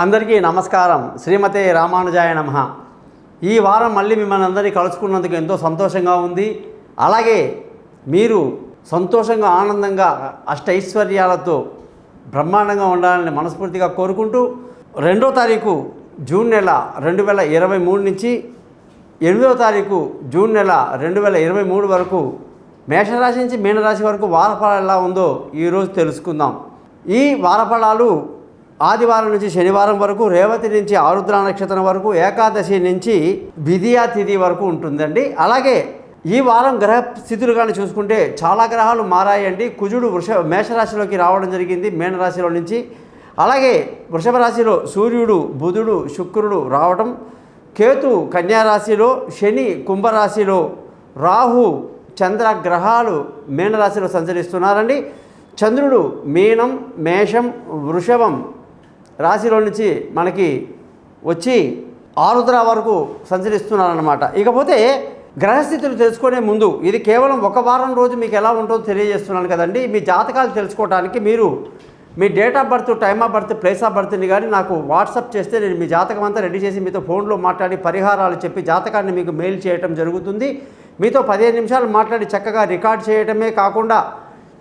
అందరికీ నమస్కారం. శ్రీమతే రామానుజాయ నమః. ఈ వారం మళ్ళీ మిమ్మల్ని అందరినీ కలుసుకున్నందుకు ఎంతో సంతోషంగా ఉంది. అలాగే మీరు సంతోషంగా ఆనందంగా అష్టైశ్వర్యాలతో బ్రహ్మాండంగా ఉండాలని మనస్ఫూర్తిగా కోరుకుంటూ 2వ తారీఖు జూన్ నెల 2023 నుంచి 8వ తారీఖు జూన్ నెల 2023 వరకు మేషరాశి నుంచి మీనరాశి వరకు వారఫలాలు ఎలా ఉందో ఈరోజు తెలుసుకుందాం. ఈ వారఫలాలు ఆదివారం నుంచి శనివారం వరకు, రేవతి నుంచి ఆరుద్ర నక్షత్రం వరకు, ఏకాదశి నుంచి విధియా తిథి వరకు ఉంటుందండి. అలాగే ఈ వారం గ్రహ స్థితులు కానీ చూసుకుంటే చాలా గ్రహాలు మారాయండి. కుజుడు మేషరాశిలోకి రావడం జరిగింది మీనరాశిలో నుంచి. అలాగే వృషభ రాశిలో సూర్యుడు, బుధుడు, శుక్రుడు రావడం, కేతు కన్యారాశిలో, శని కుంభరాశిలో, రాహు, చంద్ర గ్రహాలు మీనరాశిలో సంచరిస్తున్నారండి. చంద్రుడు మీనం, మేషం, వృషభం రాశిలో నుంచి మనకి వచ్చి ఆరుద్ర వరకు సంచరిస్తున్నారన్నమాట. ఇకపోతే గ్రహస్థితులు తెలుసుకునే ముందు ఇది కేవలం ఒక వారం రోజు మీకు ఎలా ఉంటుందో తెలియజేస్తున్నాను కదండి. మీ జాతకాలు తెలుసుకోవడానికి మీరు మీ date of birth, time of birth, place of బర్త్ని కానీ నాకు వాట్సాప్ చేస్తే నేను మీ జాతకం అంతా రెడీ చేసి మీతో ఫోన్లో మాట్లాడి పరిహారాలు చెప్పి జాతకాన్ని మీకు మెయిల్ చేయటం జరుగుతుంది. మీతో 15 నిమిషాలు మాట్లాడి చక్కగా రికార్డ్ చేయటమే కాకుండా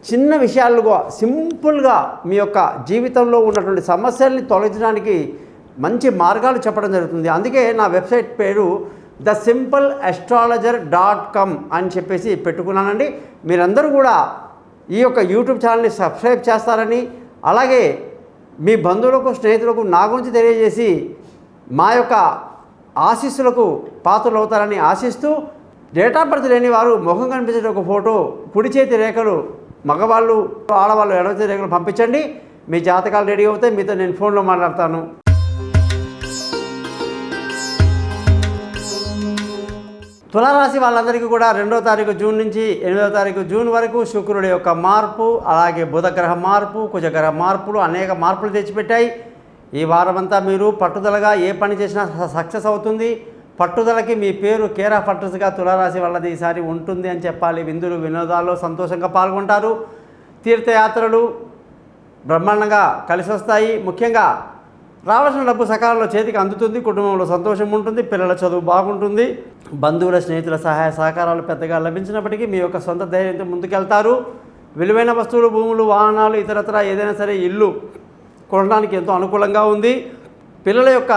చిన్న విషయాలుగా సింపుల్గా మీ యొక్క జీవితంలో ఉన్నటువంటి సమస్యల్ని తొలగించడానికి మంచి మార్గాలు చెప్పడం జరుగుతుంది. అందుకే నా వెబ్సైట్ పేరు thesimpleastrologer.com అని చెప్పేసి పెట్టుకున్నానండి. మీరందరూ కూడా ఈ యొక్క యూట్యూబ్ ఛానల్ని సబ్స్క్రైబ్ చేస్తారని, అలాగే మీ బంధువులకు, స్నేహితులకు నా గురించి తెలియజేసి మా యొక్క ఆశీస్సులకు పాత్రలు అవుతారని ఆశిస్తూ, డేట్ ఆఫ్ బర్త్ లేని వారు ముఖం కనిపించే ఒక ఫోటో, కుడి చేతి రేఖలు మగవాళ్ళు, ఆడవాళ్ళు ఎడమ చేతి రేఖలు పంపించండి. మీ జాతకాలు రెడీ అవుతాయి. మీతో నేను ఫోన్లో మాట్లాడతాను. తులారాశి వాళ్ళందరికీ కూడా 2వ తారీఖు జూన్ నుంచి 8వ తారీఖు జూన్ వరకు శుక్రుడి యొక్క మార్పు, అలాగే బుధగ్రహ మార్పు, కుజగ్రహ మార్పులు అనేక మార్పులు తెచ్చిపెట్టాయి. ఈ వారమంతా మీరు పట్టుదలగా ఏ పని చేసినా సక్సెస్ అవుతుంది. పట్టుదలకి మీ పేరు కేర్ ఆఫ్ అడ్రస్గా తులారాశి వాళ్ళది ఈసారి ఉంటుంది అని చెప్పాలి. విందులు వినోదాల్లో సంతోషంగా పాల్గొంటారు. తీర్థయాత్రలు బ్రహ్మాండంగా కలిసి వస్తాయి. ముఖ్యంగా రావాల్సిన డబ్బు సకాలంలో చేతికి అందుతుంది. కుటుంబంలో సంతోషం ఉంటుంది. పిల్లల చదువు బాగుంటుంది. బంధువుల, స్నేహితుల సహాయ సహకారాలు పెద్దగా లభించినప్పటికీ మీ యొక్క సొంత ధైర్యంతో ముందుకెళ్తారు. విలువైన వస్తువులు, భూములు, వాహనాలు, ఇతరత్ర ఏదైనా సరే ఇల్లు కొనడానికి ఎంతో అనుకూలంగా ఉంది. పిల్లల యొక్క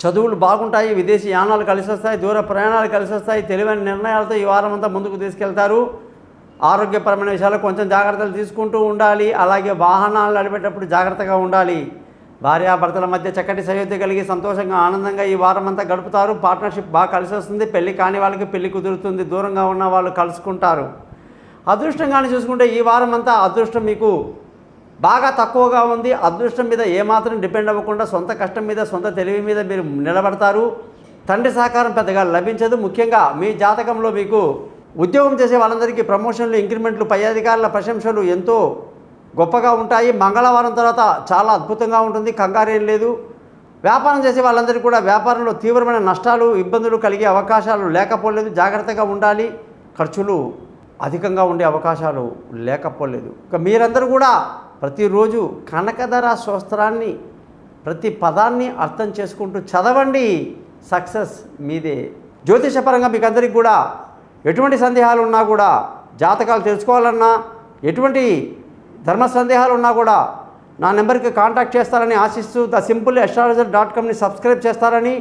చదువులు బాగుంటాయి. విదేశీ యానాలు కలిసి వస్తాయి. దూర ప్రయాణాలు కలిసి వస్తాయి. తెలివైన నిర్ణయాలతో ఈ వారం అంతా ముందుకు తీసుకెళ్తారు. ఆరోగ్యపరమైన విషయాలు కొంచెం జాగ్రత్తలు తీసుకుంటూ ఉండాలి. అలాగే వాహనాలు నడిపేటప్పుడు జాగ్రత్తగా ఉండాలి. భార్యాభర్తల మధ్య చక్కటి సయోధ్య కలిగి సంతోషంగా ఆనందంగా ఈ వారం అంతా గడుపుతారు. పార్ట్నర్షిప్ బాగా కలిసి వస్తుంది. పెళ్లి కాని వాళ్ళకి పెళ్లి కుదురుతుంది. దూరంగా ఉన్న వాళ్ళు కలుసుకుంటారు. అదృష్టంగానే చూసుకుంటే ఈ వారం అంతా అదృష్టం మీకు బాగా తక్కువగా ఉంది. అదృష్టం మీద ఏమాత్రం డిపెండ్ అవ్వకుండా సొంత కష్టం మీద, సొంత తెలివి మీద మీరు నిలబడతారు. తండ్రి సహకారం పెద్దగా లభించదు. ముఖ్యంగా మీ జాతకంలో మీకు ఉద్యోగం చేసే వాళ్ళందరికీ ప్రమోషన్లు, ఇంక్రిమెంట్లు, పై అధికారుల ప్రశంసలు ఎంతో గొప్పగా ఉంటాయి. మంగళవారం తర్వాత చాలా అద్భుతంగా ఉంటుంది. కంగారేం లేదు. వ్యాపారం చేసే వాళ్ళందరికీ కూడా వ్యాపారంలో తీవ్రమైన నష్టాలు, ఇబ్బందులు కలిగే అవకాశాలు లేకపోలేదు. జాగ్రత్తగా ఉండాలి. ఖర్చులు అధికంగా ఉండే అవకాశాలు లేకపోలేదు. ఇక మీరందరూ కూడా ప్రతిరోజు కనకధర స్తోత్రాన్ని ప్రతి పదాన్ని అర్థం చేసుకుంటూ చదవండి. సక్సెస్ మీదే. జ్యోతిషపరంగా మీకు అందరికీ కూడా ఎటువంటి సందేహాలు ఉన్నా కూడా, జాతకాలు తెలుసుకోవాలన్నా, ఎటువంటి ధర్మ సందేహాలు ఉన్నా కూడా నా నెంబర్కి కాంటాక్ట్ చేస్తారని ఆశిస్తూ thesimpleastrologer.comని సబ్స్క్రైబ్ చేస్తారని,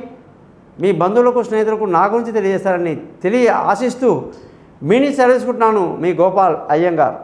మీ బంధువులకు, స్నేహితులకు నా గురించి తెలియజేస్తారని ఆశిస్తూ మీ నుంచి సెలవుకుంటున్నాను. మీ గోపాల్ అయ్యంగార్.